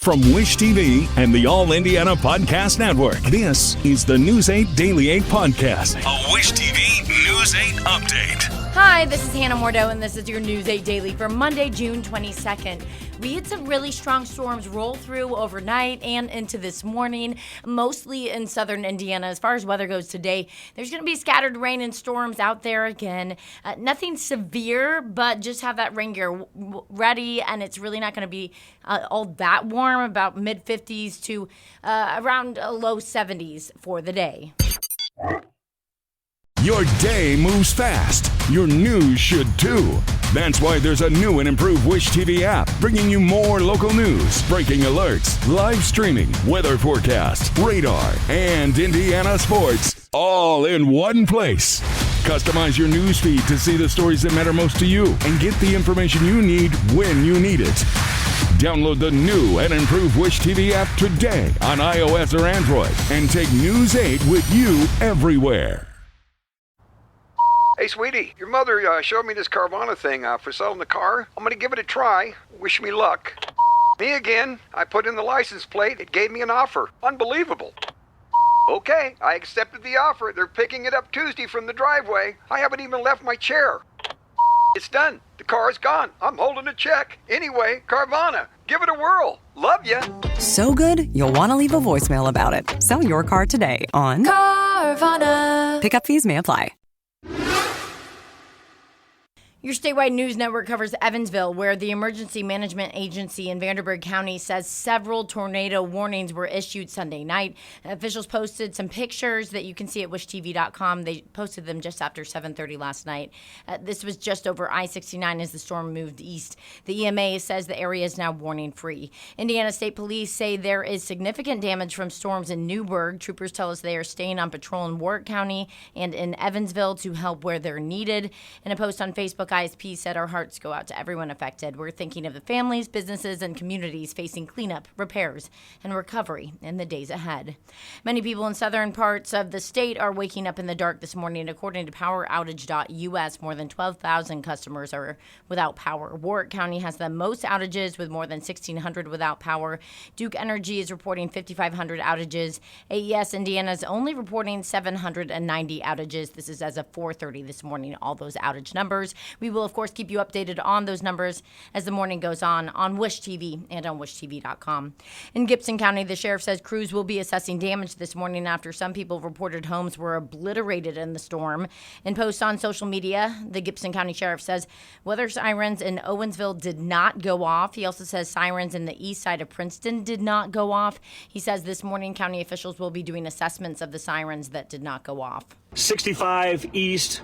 From Wish TV and the All Indiana Podcast Network, this is the News 8 Daily 8 Podcast, a Wish TV News 8 update. Hi, this is Hannah Mordeau, and this is your News 8 Daily for Monday, June 22nd. We had some really strong storms roll through overnight and into this morning, mostly in southern Indiana. As far as weather goes today, there's going to be scattered rain and storms out there again. Nothing severe, but just have that rain gear ready, and it's really not going to be all that warm, about mid-50s to around low 70s for the day. Your day moves fast. Your news should too. That's why there's a new and improved Wish TV app, bringing you more local news, breaking alerts, live streaming, weather forecasts, radar, and Indiana sports, all in one place. Customize your news feed to see the stories that matter most to you and get the information you need when you need it. Download the new and improved Wish TV app today on iOS or Android and take News 8 with you everywhere. Hey, sweetie, your mother showed me this Carvana thing for selling the car. I'm going to give it a try. Wish me luck. Me again. I put in the license plate. It gave me an offer. Unbelievable. Okay, I accepted the offer. They're picking it up Tuesday from the driveway. I haven't even left my chair. It's done. The car's gone. I'm holding a check. Anyway, Carvana, give it a whirl. Love ya. So good, you'll want to leave a voicemail about it. Sell your car today on Carvana. Pickup fees may apply. Your statewide news network covers Evansville, where the Emergency Management Agency in Vanderburgh County says several tornado warnings were issued Sunday night. Officials posted some pictures that you can see at wishtv.com. They posted them just after 7:30 last night. This was just over I-69 as the storm moved east. The EMA says the area is now warning-free. Indiana State Police say there is significant damage from storms in Newburgh. Troopers tell us they are staying on patrol in Warwick County and in Evansville to help where they're needed. In a post on Facebook, ISP said our hearts go out to everyone affected. We're thinking of the families, businesses, and communities facing cleanup, repairs, and recovery in the days ahead. Many people in southern parts of the state are waking up in the dark this morning. According to poweroutage.us, more than 12,000 customers are without power. Warwick County has the most outages with more than 1,600 without power. Duke Energy is reporting 5,500 outages. AES Indiana is only reporting 790 outages. This is as of 4:30 this morning, all those outage numbers. We will, of course, keep you updated on those numbers as the morning goes on Wish TV and on wishtv.com. In Gibson County, the sheriff says crews will be assessing damage this morning after some people reported homes were obliterated in the storm. In posts on social media, the Gibson County sheriff says weather sirens in Owensville did not go off. He also says sirens in the east side of Princeton did not go off. He says this morning county officials will be doing assessments of the sirens that did not go off. 65 east.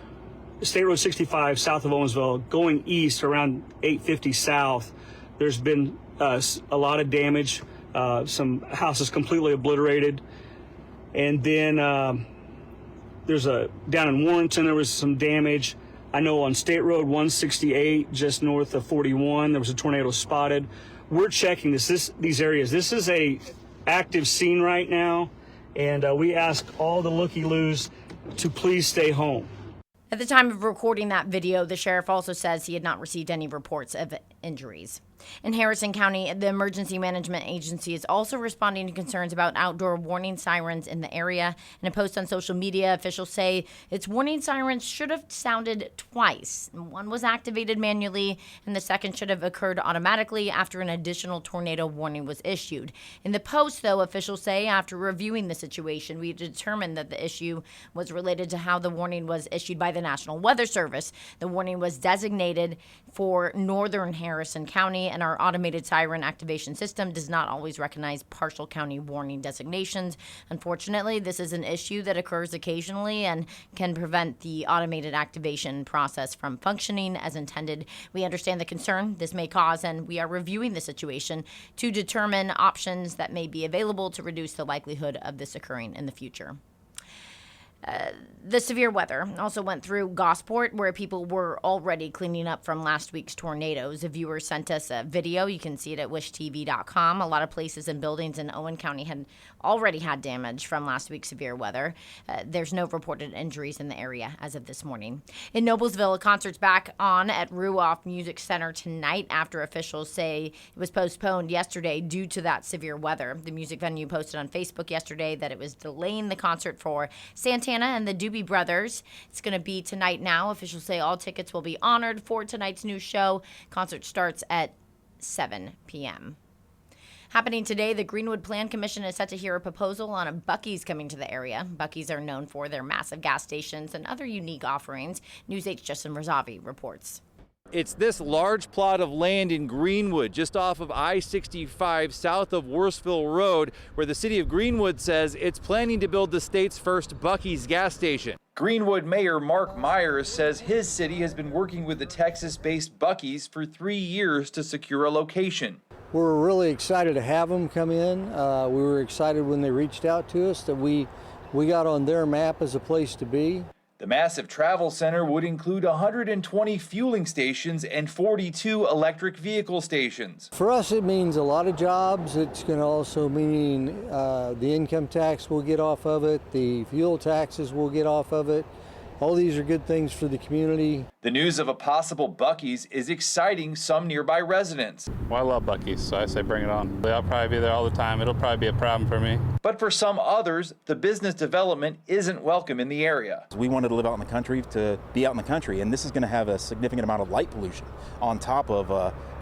State Road 65 south of Owensville, going east around 850 south. There's been a lot of damage, some houses completely obliterated. And then there's down in Warrenton, there was some damage. I know on State Road 168, just north of 41, there was a tornado spotted. We're checking these areas. This is a active scene right now, and we ask all the looky-loos to please stay home. At the time of recording that video, the sheriff also says he had not received any reports of injuries. In Harrison County, the Emergency Management Agency is also responding to concerns about outdoor warning sirens in the area. In a post on social media, officials say its warning sirens should have sounded twice. One was activated manually, and the second should have occurred automatically after an additional tornado warning was issued. In the post, though, officials say after reviewing the situation, we determined that the issue was related to how the warning was issued by the National Weather Service. The warning was designated for northern Harrison County, and our automated siren activation system does not always recognize partial county warning designations. Unfortunately, this is an issue that occurs occasionally and can prevent the automated activation process from functioning as intended. We understand the concern this may cause, and we are reviewing the situation to determine options that may be available to reduce the likelihood of this occurring in the future. The severe weather also went through Gosport, where people were already cleaning up from last week's tornadoes. A viewer sent us a video. You can see it at wishtv.com. A lot of places and buildings in Owen County had already had damage from last week's severe weather. There's no reported injuries in the area as of this morning. In Noblesville, a concert's back on at Ruoff Music Center tonight after officials say it was postponed yesterday due to that severe weather. The music venue posted on Facebook yesterday that it was delaying the concert for Santana and the Doobie Brothers. It's going to be tonight now. Officials say all tickets will be honored for tonight's new show. Concert starts at 7 p.m. Happening today, the Greenwood Plan Commission is set to hear a proposal on a Buc-ee's coming to the area. Buc-ee's are known for their massive gas stations and other unique offerings. News 8's Justin Razavi reports. It's this large plot of land in Greenwood, just off of I-65 south of Worsville Road, where the city of Greenwood says it's planning to build the state's first Buc-ee's gas station. Greenwood Mayor Mark Myers says his city has been working with the Texas-based Buc-ee's for 3 years to secure a location. We're really excited to have them come in. We were excited when they reached out to us that we got on their map as a place to be. The massive travel center would include 120 fueling stations and 42 electric vehicle stations. For us, it means a lot of jobs. It's going to also mean the income tax we'll get off of it, the fuel taxes we'll get off of it. All these are good things for the community. The news of a possible Buc-ee's is exciting some nearby residents. Well, I love Buc-ee's, so I say bring it on. I'll probably be there all the time. It'll probably be a problem for me. But for some others, the business development isn't welcome in the area. We wanted to live out in the country, to be out in the country, and this is going to have a significant amount of light pollution on top of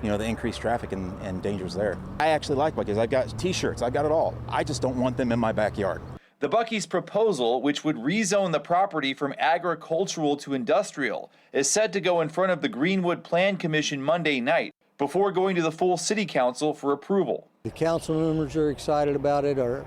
the increased traffic and dangers there. I actually like Buc-ee's. I've got T-shirts. I've got it all. I just don't want them in my backyard. The Buc-ee's proposal, which would rezone the property from agricultural to industrial, is set to go in front of the Greenwood Plan Commission Monday night before going to the full city council for approval. The council members are excited about it. Our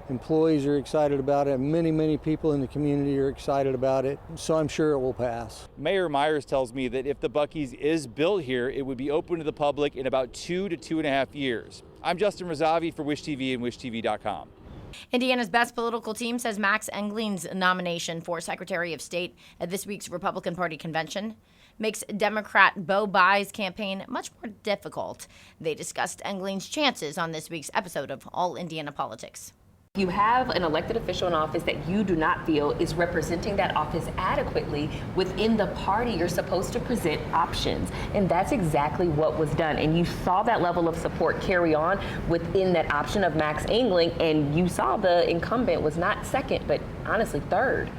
employees are excited about it. Many people in the community are excited about it. So I'm sure it will pass. Mayor Myers tells me that if the Buc-ee's is built here, it would be open to the public in about 2 to 2.5 years. I'm Justin Razavi for Wish TV and WishTV.com. Indiana's best political team says Max Engling's nomination for Secretary of State at this week's Republican Party convention makes Democrat Bo Bai's campaign much more difficult. They discussed Engling's chances on this week's episode of All Indiana Politics. You have an elected official in office that you do not feel is representing that office adequately within the party. You're supposed to present options, and that's exactly what was done. And you saw that level of support carry on within that option of Max Engling, and you saw the incumbent was not second, but honestly third.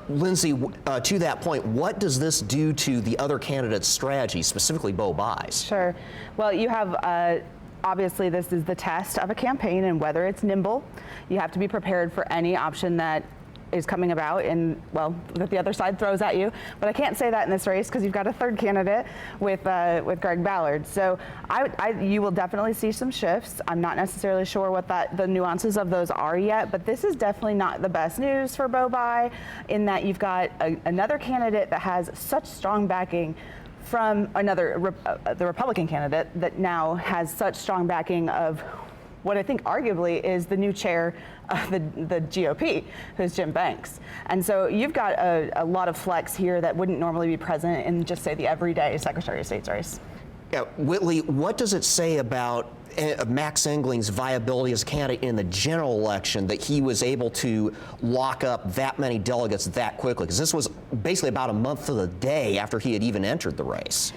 Lindsay, to that point, what does this do to the other candidates' strategy, specifically Bo Bai's? Sure. Well, you have obviously, this is the test of a campaign and whether it's nimble. You have to be prepared for any option that is coming about and, well, that the other side throws at you. But I can't say that in this race because you've got a third candidate with Greg Ballard. So you will definitely see some shifts. I'm not necessarily sure what the nuances of those are yet, but this is definitely not the best news for Bo Bai in that you've got another candidate that has such strong backing from the Republican candidate that now has such strong backing of what I think arguably is the new chair of the GOP, who's Jim Banks. And so you've got a lot of flex here that wouldn't normally be present in just, say, the everyday Secretary of State's race. Yeah, Whitley, what does it say about Max Engling's viability as a candidate in the general election that he was able to lock up that many delegates that quickly? Because this was basically about a month to the day after he had even entered the race.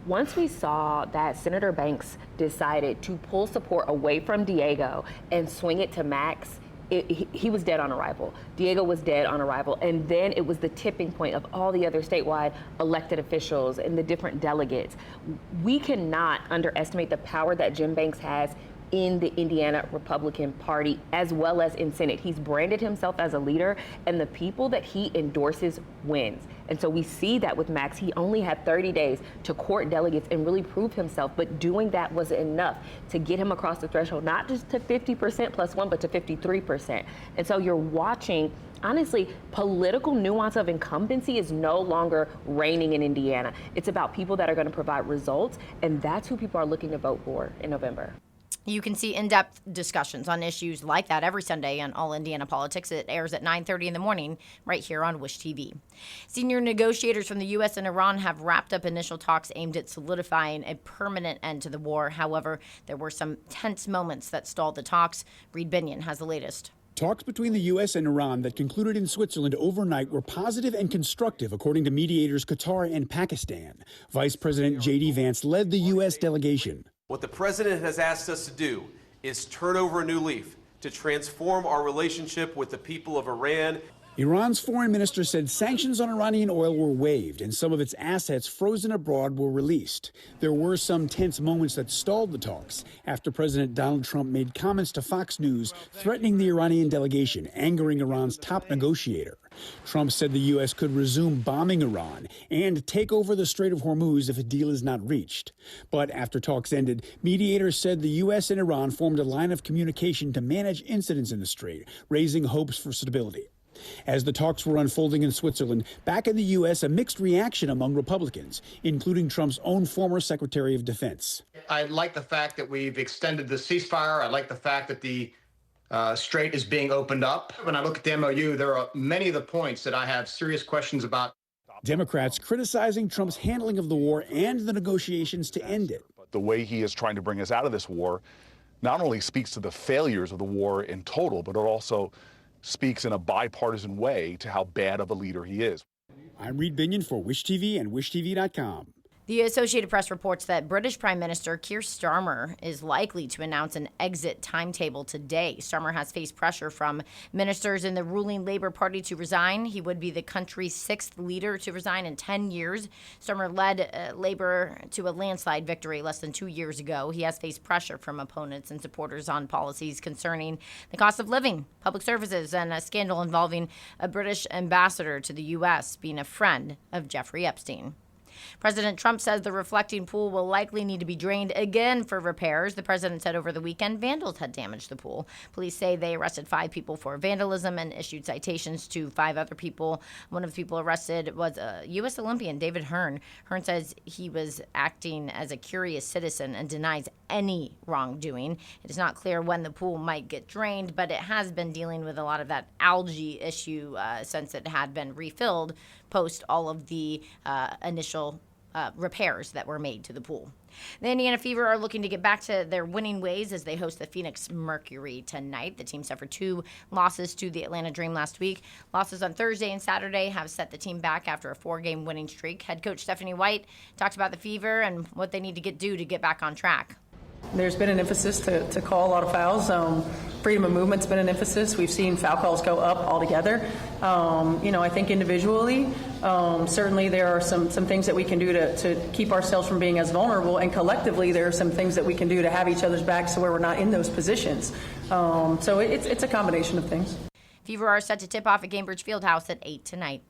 Once we saw that Senator Banks decided to pull support away from Diego and swing it to Max, he was dead on arrival. Diego was dead on arrival. And then it was the tipping point of all the other statewide elected officials and the different delegates. We cannot underestimate the power that Jim Banks has in the Indiana Republican Party as well as in Senate. He's branded himself as a leader, and the people that he endorses wins. And so we see that with Max. He only had 30 days to court delegates and really prove himself, but doing that was enough to get him across the threshold, not just to 50% plus one, but to 53%. And so you're watching, honestly, political nuance of incumbency is no longer reigning in Indiana. It's about people that are going to provide results, and that's who people are looking to vote for in November. You can see in-depth discussions on issues like that every Sunday on All Indiana Politics. It airs at 9:30 in the morning right here on Wish TV. Senior negotiators from the U.S. and Iran have wrapped up initial talks aimed at solidifying a permanent end to the war. However, there were some tense moments that stalled the talks. Reed Binion has the latest. Talks between the U.S. and Iran that concluded in Switzerland overnight were positive and constructive, according to mediators Qatar and Pakistan. Vice President J.D. Vance led the U.S. delegation. What the president has asked us to do is turn over a new leaf, to transform our relationship with the people of Iran. Iran's foreign minister said sanctions on Iranian oil were waived and some of its assets frozen abroad were released. There were some tense moments that stalled the talks after President Donald Trump made comments to Fox News threatening the Iranian delegation, angering Iran's top negotiator. Trump said the U.S. could resume bombing Iran and take over the Strait of Hormuz if a deal is not reached. But after talks ended, mediators said the U.S. and Iran formed a line of communication to manage incidents in the strait, raising hopes for stability. As the talks were unfolding in Switzerland, back in the U.S., a mixed reaction among Republicans, including Trump's own former Secretary of Defense. I like the fact that we've extended the ceasefire. I like the fact that the strait is being opened up. When I look at the MOU, there are many of the points that I have serious questions about. Democrats criticizing Trump's handling of the war and the negotiations to end it. The way he is trying to bring us out of this war not only speaks to the failures of the war in total, but it also speaks in a bipartisan way to how bad of a leader he is. I'm Reed Binion for Wish TV and WishTV.com. The Associated Press reports that British Prime Minister Keir Starmer is likely to announce an exit timetable today. Starmer has faced pressure from ministers in the ruling Labour Party to resign. He would be the country's sixth leader to resign in 10 years. Starmer led Labour to a landslide victory less than 2 years ago. He has faced pressure from opponents and supporters on policies concerning the cost of living, public services, and a scandal involving a British ambassador to the U.S. being a friend of Jeffrey Epstein. President Trump says the reflecting pool will likely need to be drained again for repairs. The president said over the weekend vandals had damaged the pool. Police say they arrested 5 people for vandalism and issued citations to 5 other people. One of the people arrested was a U.S. Olympian, David Hearn. Hearn says he was acting as a curious citizen and denies any wrongdoing. It is not clear when the pool might get drained, but it has been dealing with a lot of that algae issue since it had been refilled post all of the initial repairs that were made to the pool. The Indiana Fever are looking to get back to their winning ways as they host the Phoenix Mercury tonight. The team suffered 2 losses to the Atlanta Dream last week. Losses on Thursday and Saturday have set the team back after a 4-game winning streak. Head coach Stephanie White talked about the Fever and what they need to do to get back on track. There's been an emphasis to call a lot of fouls. Freedom of movement's been an emphasis. We've seen foul calls go up altogether. I think individually, certainly there are some things that we can do to keep ourselves from being as vulnerable, and collectively there are some things that we can do to have each other's backs so where we're not in those positions. So it's a combination of things. Fever are set to tip off at Gainbridge Fieldhouse at 8 tonight.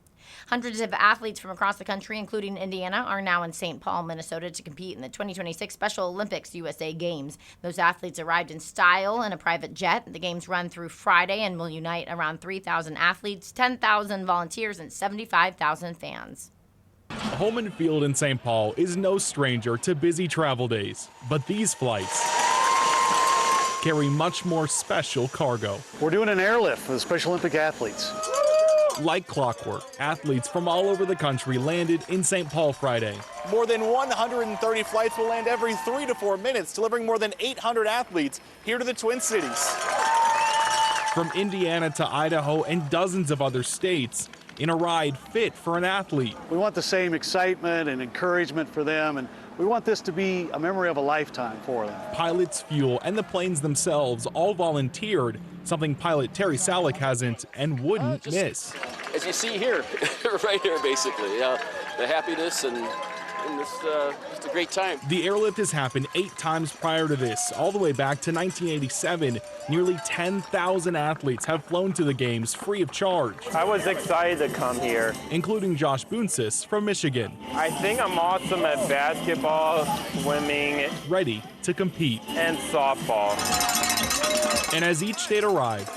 Hundreds of athletes from across the country, including Indiana, are now in St. Paul, Minnesota to compete in the 2026 Special Olympics USA Games. Those athletes arrived in style in a private jet. The games run through Friday and will unite around 3,000 athletes, 10,000 volunteers, and 75,000 fans. Home and field in St. Paul is no stranger to busy travel days, but these flights carry much more special cargo. We're doing an airlift for the Special Olympic athletes. Like clockwork, athletes from all over the country landed in St. Paul Friday. More than 130 flights will land every 3 to 4 minutes, delivering more than 800 athletes here to the Twin Cities. From Indiana to Idaho and dozens of other states, in a ride fit for an athlete. We want the same excitement and encouragement for them, and we want this to be a memory of a lifetime for them. Pilots, fuel, and the planes themselves all volunteered, something pilot Terry Salick hasn't and wouldn't miss. As you see here, right here basically, the happiness and this just a great time. The airlift has happened 8 times prior to this, all the way back to 1987. Nearly 10,000 athletes have flown to the games free of charge. I was excited to come here. Including Josh Boonsis from Michigan. I think I'm awesome at basketball, swimming. Ready to compete. And softball. And as each state arrived,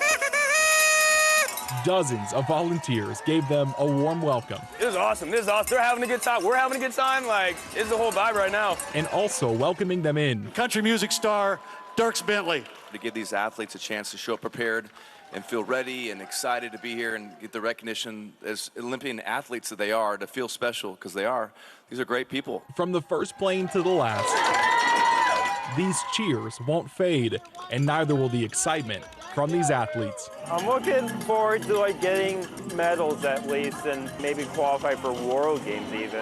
dozens of volunteers gave them a warm welcome. This is awesome. This is awesome. They're having a good time. We're having a good time. Like, it's the whole vibe right now. And also welcoming them in. Country music star Dirks Bentley. To give these athletes a chance to show up prepared and feel ready and excited to be here and get the recognition as Olympian athletes that they are, to feel special, because they are. These are great people. From the first plane to the last, these cheers won't fade, and neither will the excitement from these athletes. I'm looking forward to getting medals at least, and maybe qualify for World Games even.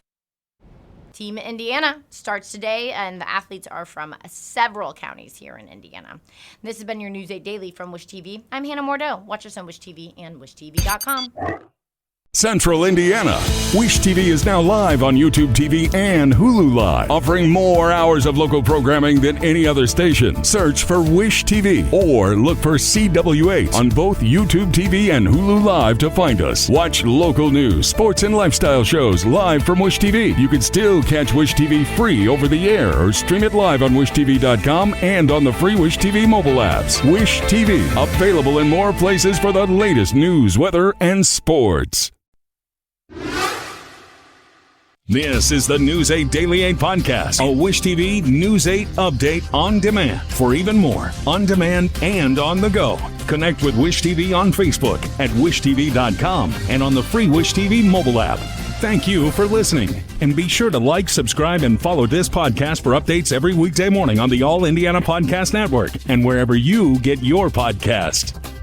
Team Indiana starts today, and the athletes are from several counties here in Indiana. This has been your News 8 Daily from Wish TV. I'm Hannah Mordeau. Watch us on Wish TV and WishTV.com. Central Indiana. Wish TV is now live on YouTube TV and Hulu Live, offering more hours of local programming than any other station. Search for Wish TV or look for CW8 on both YouTube TV and Hulu Live to find us. Watch local news, sports, and lifestyle shows live from Wish TV. You can still catch Wish TV free over the air or stream it live on WishTV.com and on the free Wish TV mobile apps. Wish TV, available in more places for the latest news, weather, and sports. This is the News 8 Daily 8 podcast, a Wish TV News 8 update on demand. For even more, on demand and on the go, connect with Wish TV on Facebook at WishTV.com and on the free Wish TV mobile app. Thank you for listening, and be sure to like, subscribe, and follow this podcast for updates every weekday morning on the All Indiana Podcast Network and wherever you get your podcast.